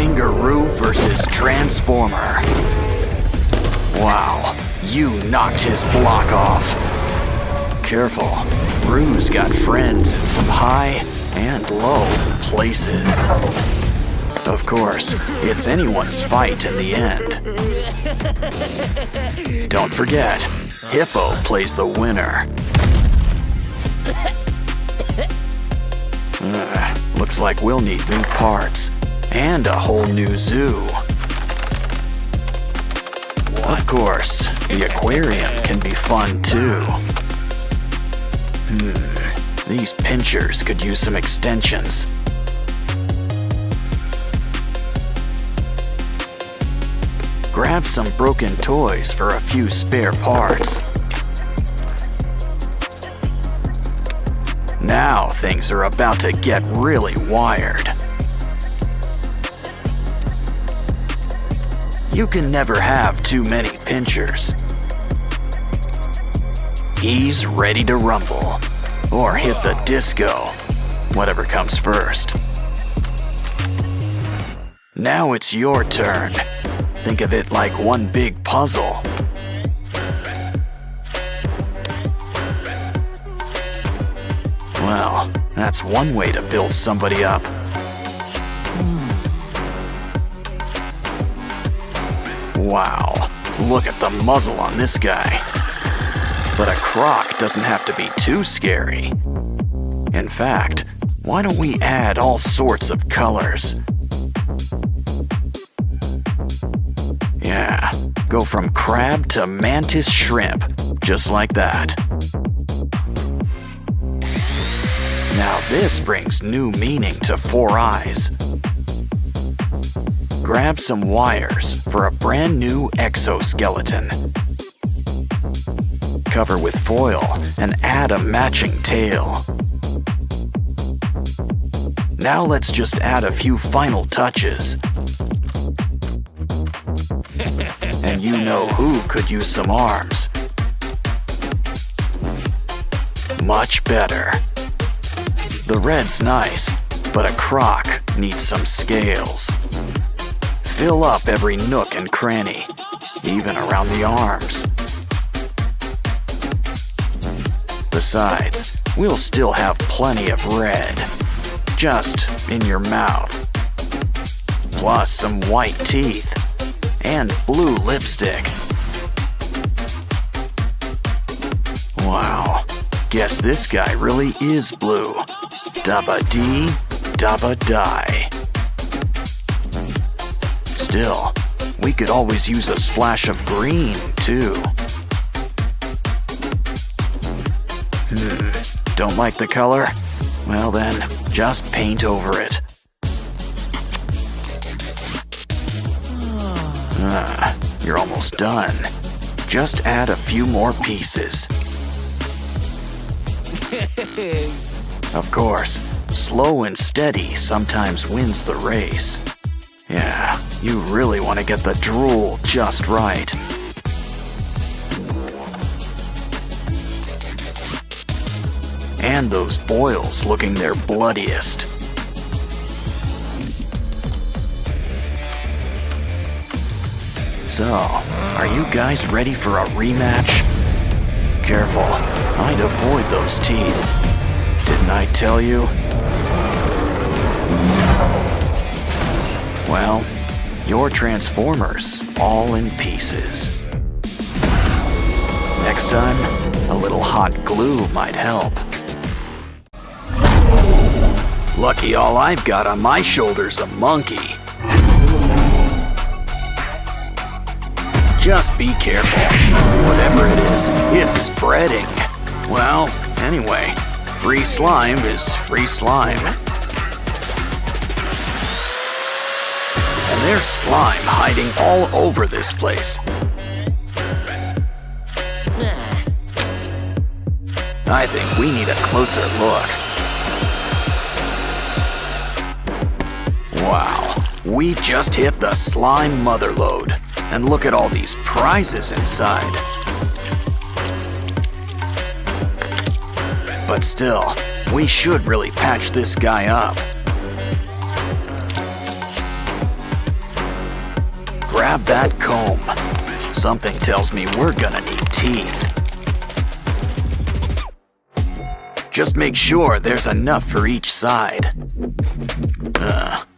Kangaroo versus Transformer. Wow, you knocked his block off. Careful, Roo's got friends in some high and low places. Of course, it's anyone's fight in the end. Don't forget, Hippo plays the winner. Looks like we'll need new parts and a whole new zoo. Of course, the aquarium can be fun too. These pinchers could use some extensions. Grab some broken toys for a few spare parts. Now things are about to get really wired. You can never have too many pinchers. He's ready to rumble, or hit the disco, whatever comes first. Now it's your turn. Think of it like one big puzzle. Well, that's one way to build somebody up. Wow, look at the muzzle on this guy. But a croc doesn't have to be too scary. In fact, why don't we add all sorts of colors? Yeah, go from crab to mantis shrimp, just like that. Now this brings new meaning to Four Eyes. Grab some wires for a brand new exoskeleton. Cover with foil and add a matching tail. Now let's just add a few final touches. And you know who could use some arms. Much better. The red's nice, but a croc needs some scales. Fill up every nook and cranny, even around the arms. Besides, we'll still have plenty of red, just in your mouth. Plus some white teeth and blue lipstick. Wow, guess this guy really is blue. Dabba-dee, dabba-die. Still, we could always use a splash of green, too. Don't like the color? Well then, just paint over it. You're almost done. Just add a few more pieces. Of course, slow and steady sometimes wins the race. Yeah, you really want to get the drool just right. And those boils looking their bloodiest. So, are you guys ready for a rematch? Careful, I'd avoid those teeth. Didn't I tell you? Well, your Transformers all in pieces. Next time, a little hot glue might help. Lucky all I've got on my shoulder's a monkey. Just be careful. Whatever it is, it's spreading. Well, anyway, free slime is free slime. And there's slime hiding all over this place. I think we need a closer look. Wow, we've just hit the slime motherlode. And look at all these prizes inside. But still, we should really patch this guy up. grab that comb. Something tells me we're gonna need teeth. Just make sure there's enough for each side.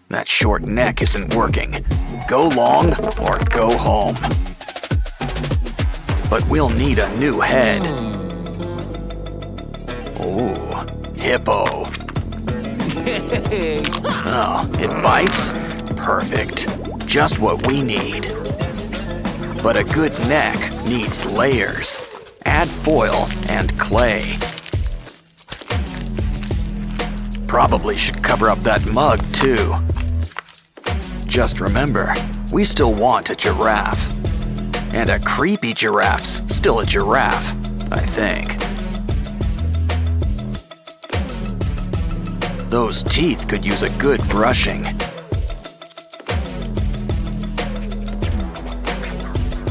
That short neck isn't working. Go long or go home. But we'll need a new head. Ooh, hippo. Oh, it bites? Perfect. Just what we need. But a good neck needs layers. Add foil and clay. Probably should cover up that mug too. Just remember, we still want a giraffe. And a creepy giraffe's still a giraffe, I think. Those teeth could use a good brushing.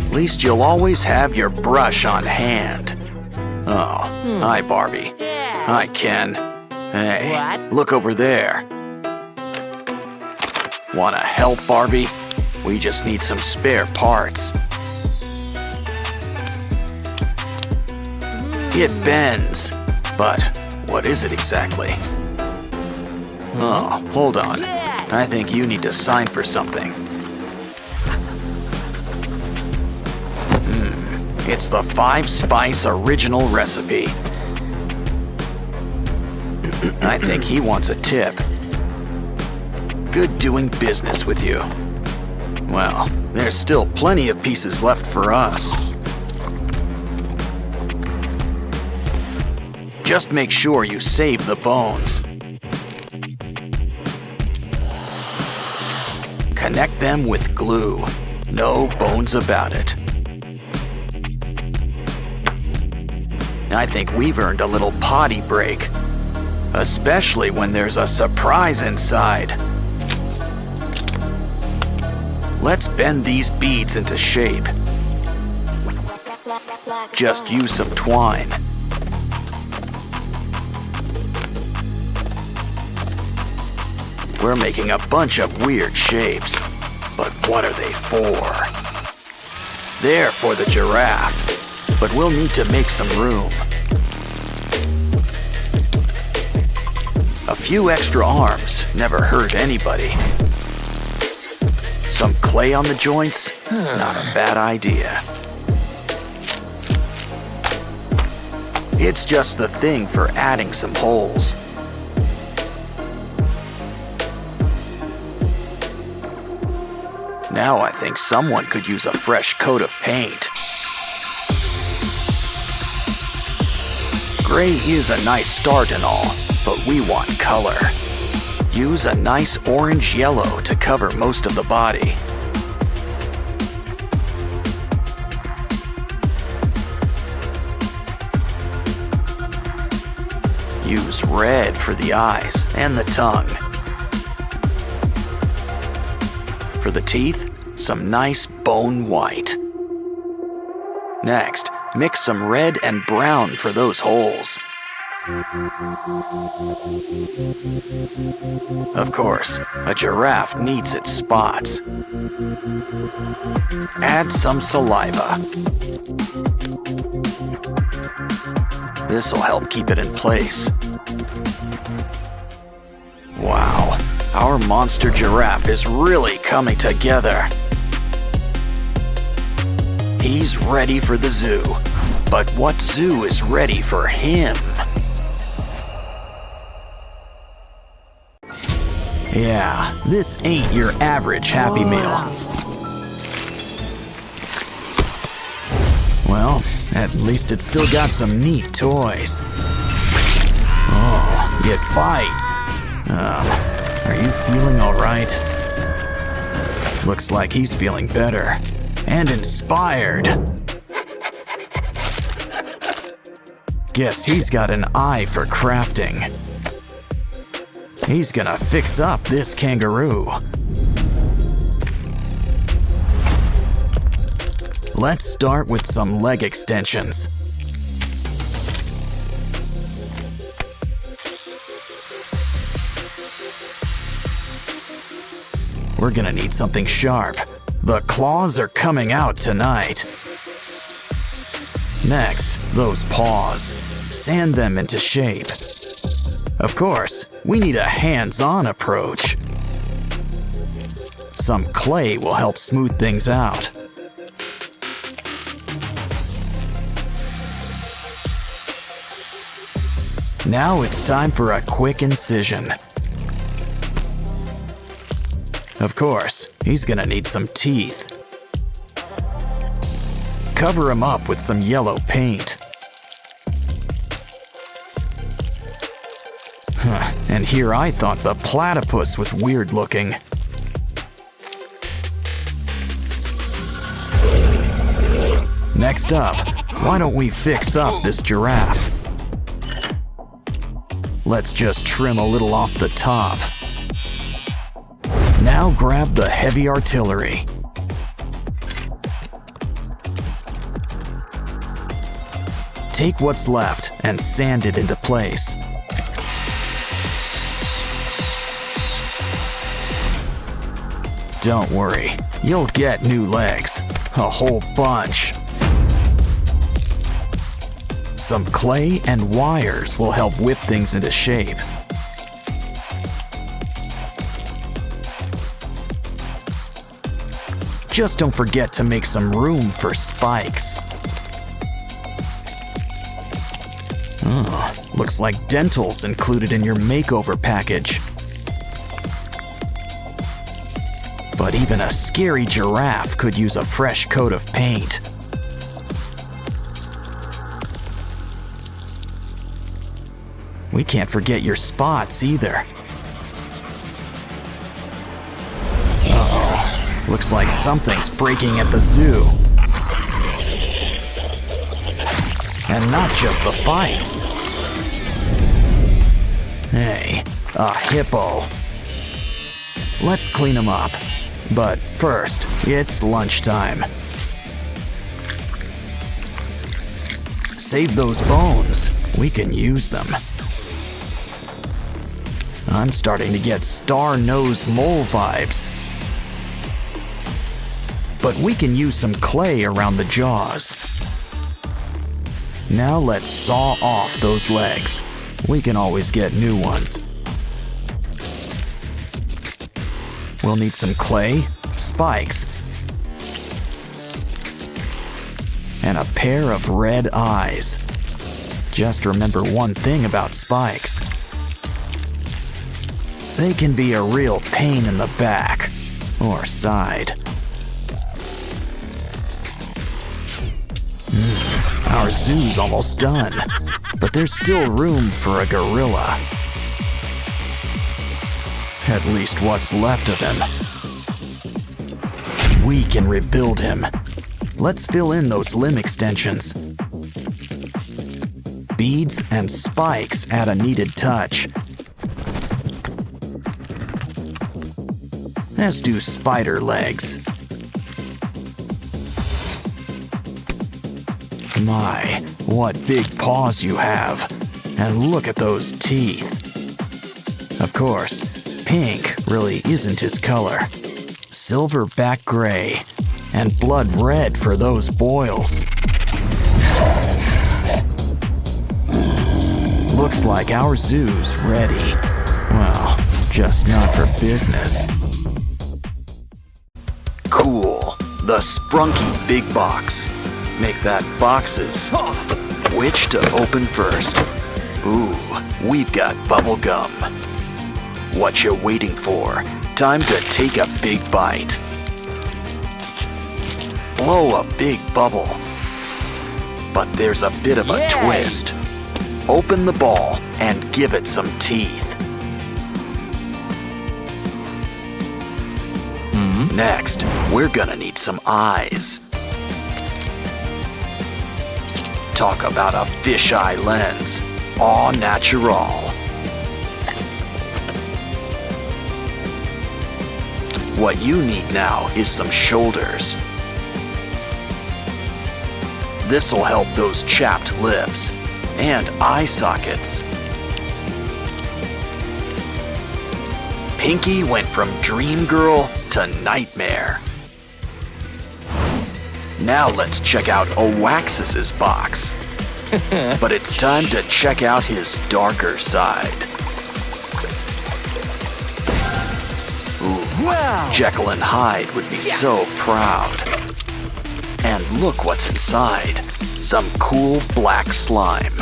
At least you'll always have your brush on hand. Oh, hi Barbie. Hi Ken. Hey, look over there. Wanna help, Barbie? We just need some spare parts. It bends, but what is it exactly? Oh, hold on. I think you need to sign for something. It's the 5-spice original recipe. I think he wants a tip. Good doing business with you. Well, there's still plenty of pieces left for us. Just make sure you save the bones. Connect them with glue. No bones about it. I think we've earned a little potty break. Especially when there's a surprise inside. Let's bend these beads into shape. Just use some twine. We're making a bunch of weird shapes, but what are they for? They're for the giraffe, but we'll need to make some room. A few extra arms never hurt anybody. Some clay on the joints? Not a bad idea. It's just the thing for adding some holes. Now I think someone could use a fresh coat of paint. Gray is a nice start and all, but we want color. Use a nice orange-yellow to cover most of the body. Use red for the eyes and the tongue. For the teeth, some nice bone white. Next, mix some red and brown for those holes. Of course, a giraffe needs its spots. Add some saliva. This'll help keep it in place. Wow, our monster giraffe is really coming together. He's ready for the zoo, but what zoo is ready for him? Yeah, this ain't your average Happy Meal. Well, at least it's still got some neat toys. Oh, it bites. Are you feeling all right? Looks like he's feeling better and inspired. Guess he's got an eye for crafting. He's gonna fix up this kangaroo. Let's start with some leg extensions. We're gonna need something sharp. The claws are coming out tonight. Next, those paws. Sand them into shape. Of course, we need a hands-on approach. Some clay will help smooth things out. Now it's time for a quick incision. Of course, he's gonna need some teeth. Cover him up with some yellow paint. And here I thought the platypus was weird looking. Next up, why don't we fix up this giraffe? Let's just trim a little off the top. Now grab the heavy artillery. Take what's left and sand it into place. Don't worry, you'll get new legs. A whole bunch. Some clay and wires will help whip things into shape. Just don't forget to make some room for spikes. Oh, looks like dental's included in your makeover package. But even a scary giraffe could use a fresh coat of paint. We can't forget your spots either. Uh-oh. Looks like something's breaking at the zoo. And not just the fights. Hey, a hippo. Let's clean him up. But first, it's lunchtime. Save those bones. We can use them. I'm starting to get star-nosed mole vibes. But we can use some clay around the jaws. Now let's saw off those legs. We can always get new ones. We'll need some clay, spikes, and a pair of red eyes. Just remember one thing about spikes. They can be a real pain in the back or side. Our zoo's almost done, but there's still room for a gorilla. At least what's left of him. We can rebuild him. Let's fill in those limb extensions. Beads and spikes add a needed touch. As do spider legs. My, what big paws you have. And look at those teeth. Of course, pink really isn't his color. Silverback gray and blood red for those boils. Looks like our zoo's ready. Well, just not for business. Cool. The Sprunky Big Box. Make that boxes. Which to open first? Ooh, we've got bubble gum. What you waiting for? Time to take a big bite. Blow a big bubble. But there's a bit of a twist. Open the ball and give it some teeth. Next, we're gonna need some eyes. Talk about a fisheye lens. Au natural. What you need now is some shoulders. This'll help those chapped lips. And eye sockets. Pinky went from dream girl to nightmare. Now let's check out Oaxis's box. But it's time to check out his darker side. Ooh, Wow! Jekyll and Hyde would be so proud. And look what's inside. Some cool black slime.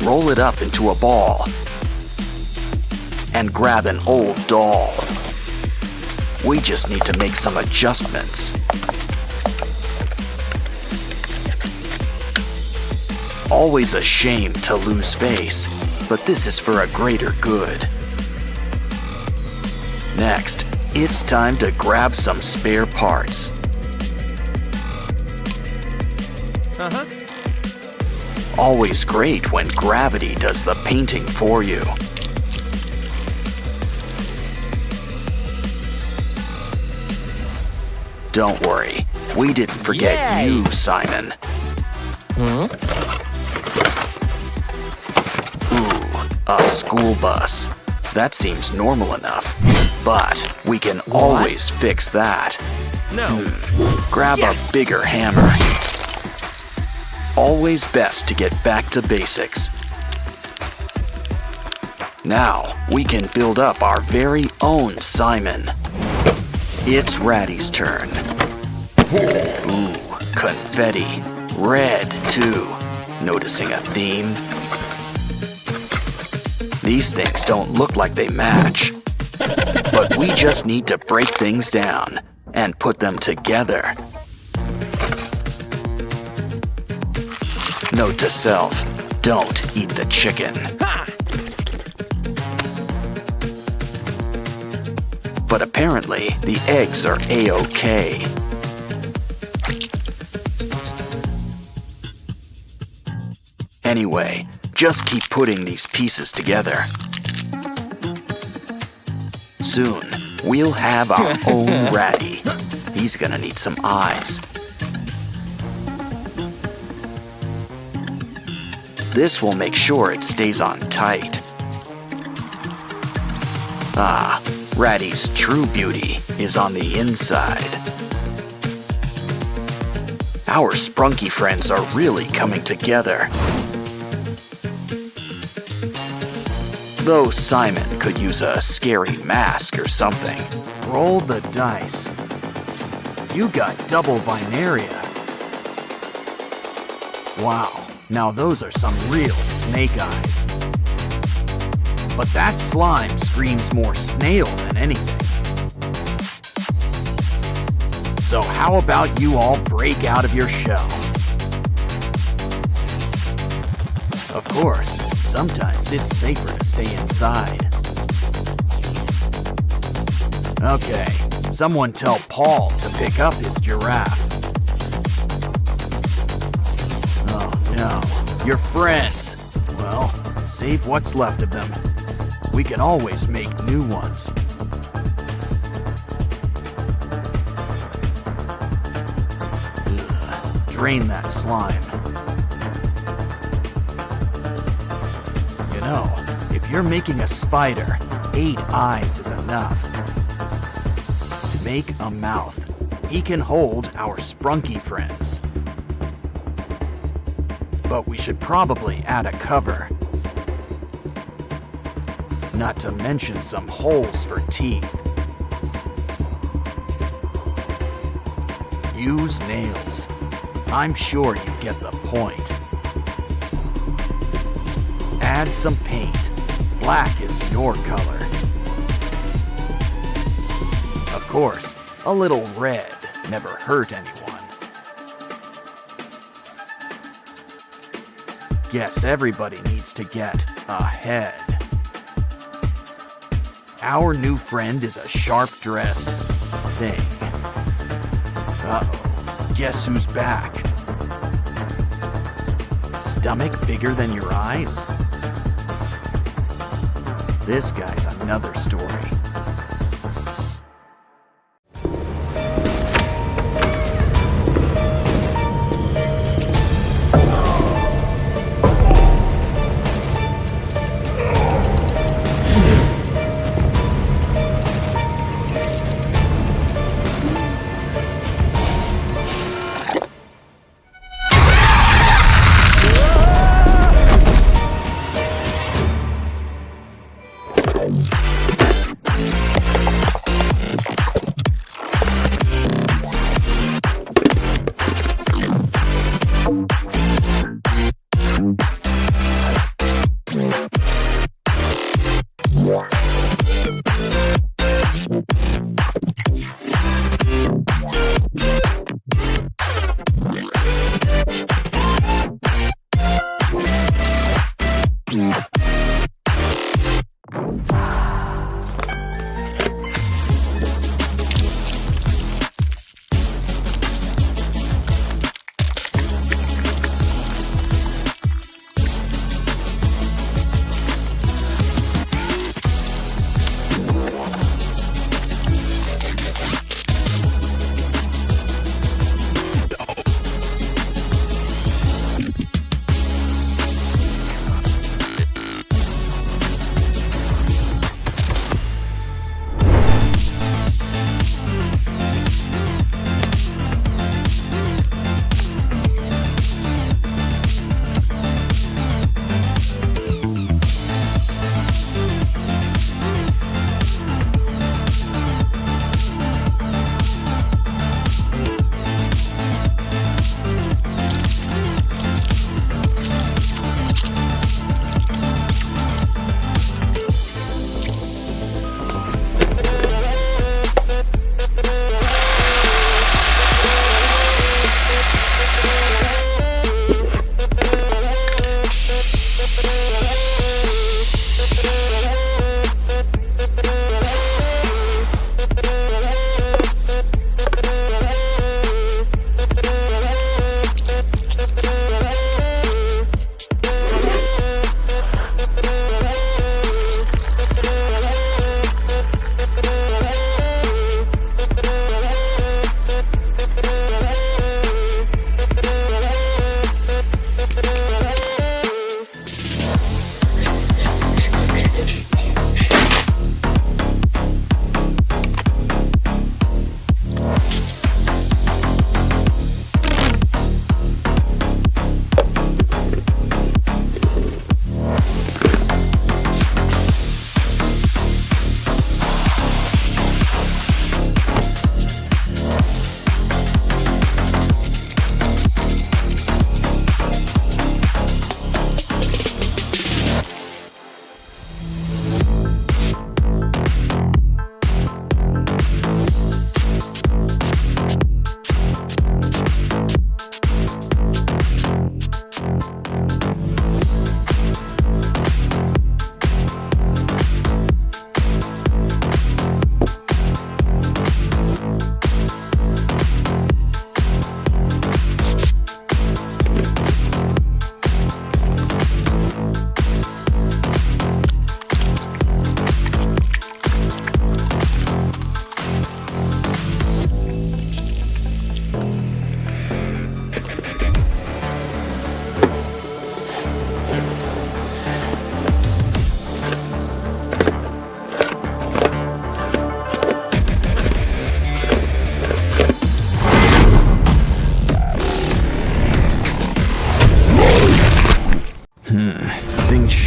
Roll it up into a ball. And grab an old doll. We just need to make some adjustments. Always a shame to lose face, but this is for a greater good. Next, it's time to grab some spare parts. Always great when gravity does the painting for you. Don't worry, we didn't forget you, Simon. Ooh, a school bus. That seems normal enough, but we can always fix that. Grab a bigger hammer. Always best to get back to basics. Now, we can build up our very own Simon. It's Ratty's turn. Ooh, confetti. Red, too. Noticing a theme? These things don't look like they match. But we just need to break things down and put them together. Note to self, don't eat the chicken. But apparently, the eggs are A-OK. Anyway, just keep putting these pieces together. Soon, we'll have our own Ratty. He's gonna need some eyes. This will make sure it stays on tight. Ah, Ratty's true beauty is on the inside. Our sprunky friends are really coming together. Though Simon could use a scary mask or something. Roll the dice. You got double binaria. Wow, now those are some real snake eyes. But that slime screams more snail than anything. So how about you all break out of your shell? Of course, sometimes it's safer to stay inside. Okay, someone tell Paul to pick up his giraffe. Oh no, your friends. Well, save what's left of them. We can always make new ones. Ugh, drain that slime. You know, if you're making a spider, 8 eyes is enough. To make a mouth, he can hold our sprunky friends. But we should probably add a cover. Not to mention some holes for teeth. Use nails. I'm sure you get the point. Add some paint. Black is your color. Of course, a little red never hurt anyone. Guess everybody needs to get a head. Our new friend is a sharp-dressed thing. Uh-oh, guess who's back? Stomach bigger than your eyes? This guy's another story.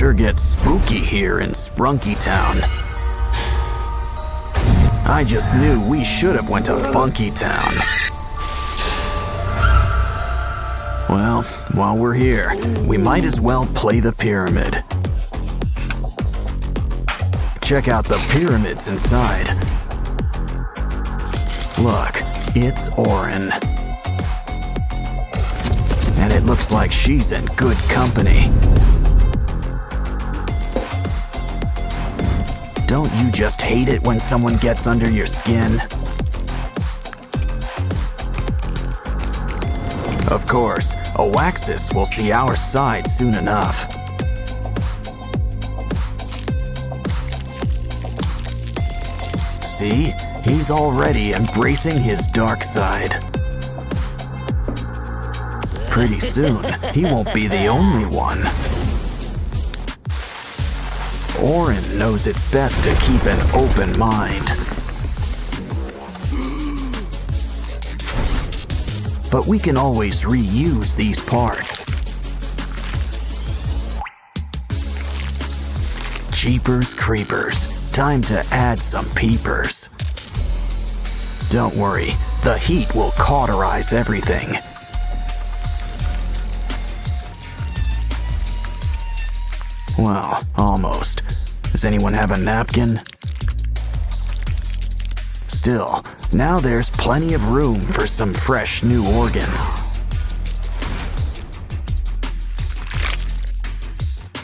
sure gets spooky here in Sprunky Town. I just knew we should have went to Funky Town. Well, while we're here, we might as well play the pyramid. Check out the pyramids inside. Look, it's Orin. And it looks like she's in good company. Don't you just hate it when someone gets under your skin? Of course, Oaxis will see our side soon enough. See? He's already embracing his dark side. Pretty soon, he won't be the only one. Orin knows it's best to keep an open mind. But we can always reuse these parts. Jeepers creepers, time to add some peepers. Don't worry, the heat will cauterize everything. Well, almost. Does anyone have a napkin? Still, now there's plenty of room for some fresh new organs.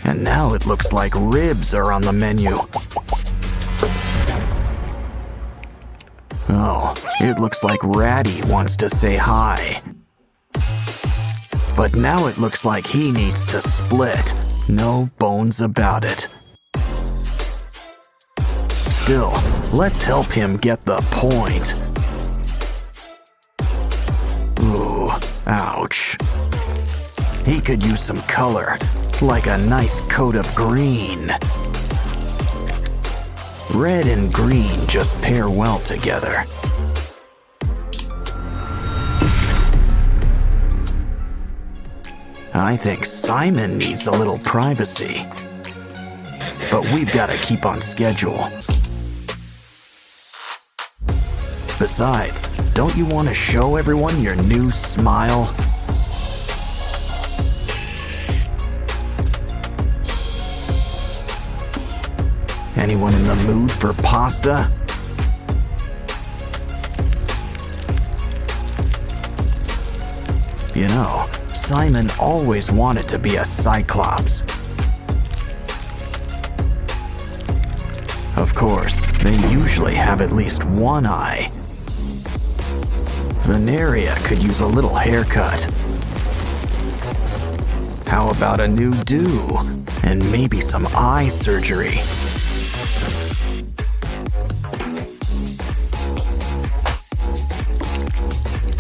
And now it looks like ribs are on the menu. Oh, it looks like Ratty wants to say hi. But now it looks like he needs to split. No bones about it. Still, let's help him get the point. Ooh, ouch. He could use some color, like a nice coat of green. Red and green just pair well together. I think Simon needs a little privacy. But we've got to keep on schedule. Besides, don't you want to show everyone your new smile? Anyone in the mood for pasta? You know, Simon always wanted to be a Cyclops. Of course, they usually have at least one eye. Veneria could use a little haircut. How about a new do? And maybe some eye surgery.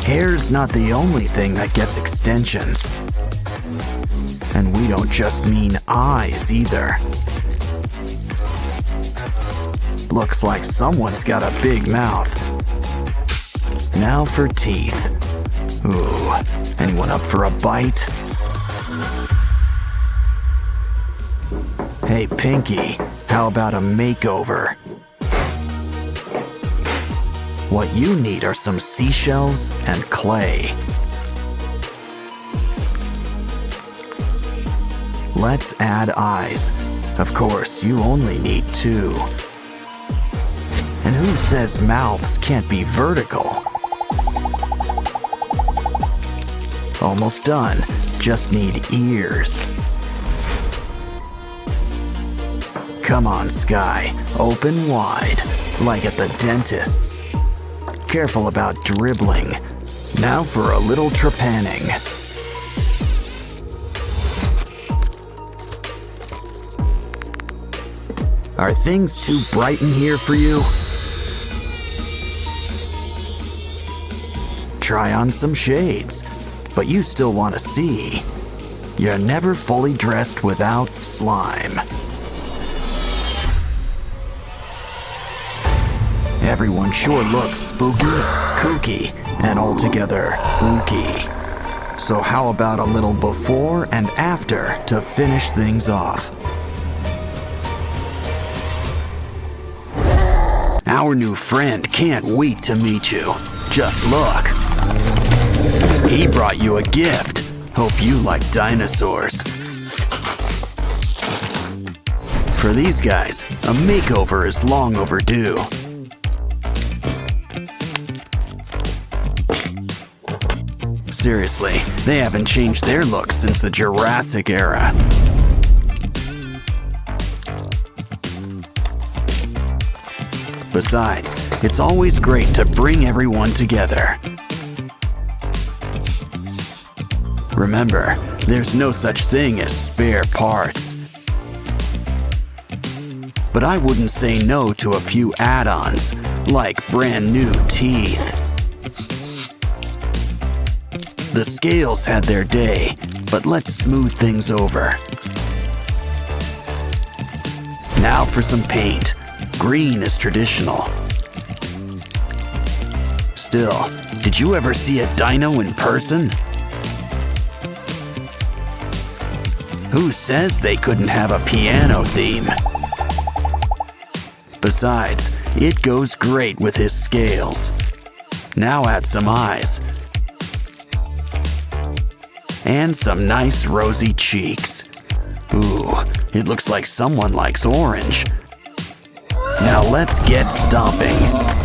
Hair's not the only thing that gets extensions. And we don't just mean eyes either. Looks like someone's got a big mouth. Now for teeth. Ooh, anyone up for a bite? Hey, Pinky, how about a makeover? What you need are some seashells and clay. Let's add eyes. Of course, you only need 2. And who says mouths can't be vertical? Almost done. Just need ears. Come on, Sky. Open wide, like at the dentist's. Careful about dribbling. Now for a little trepanning. Are things too bright in here for you? Try on some shades, but you still want to see. You're never fully dressed without slime. Everyone sure looks spooky, kooky, and altogether ooky. So how about a little before and after to finish things off? Our new friend can't wait to meet you. Just look. He brought you a gift. Hope you like dinosaurs. For these guys, a makeover is long overdue. Seriously, they haven't changed their looks since the Jurassic era. Besides, it's always great to bring everyone together. Remember, there's no such thing as spare parts. But I wouldn't say no to a few add-ons, like brand new teeth. The scales had their day, but let's smooth things over. Now for some paint. Green is traditional. Still, did you ever see a dino in person? Who says they couldn't have a piano theme? Besides, it goes great with his scales. Now add some eyes. And some nice rosy cheeks. Ooh, it looks like someone likes orange. Now let's get stomping.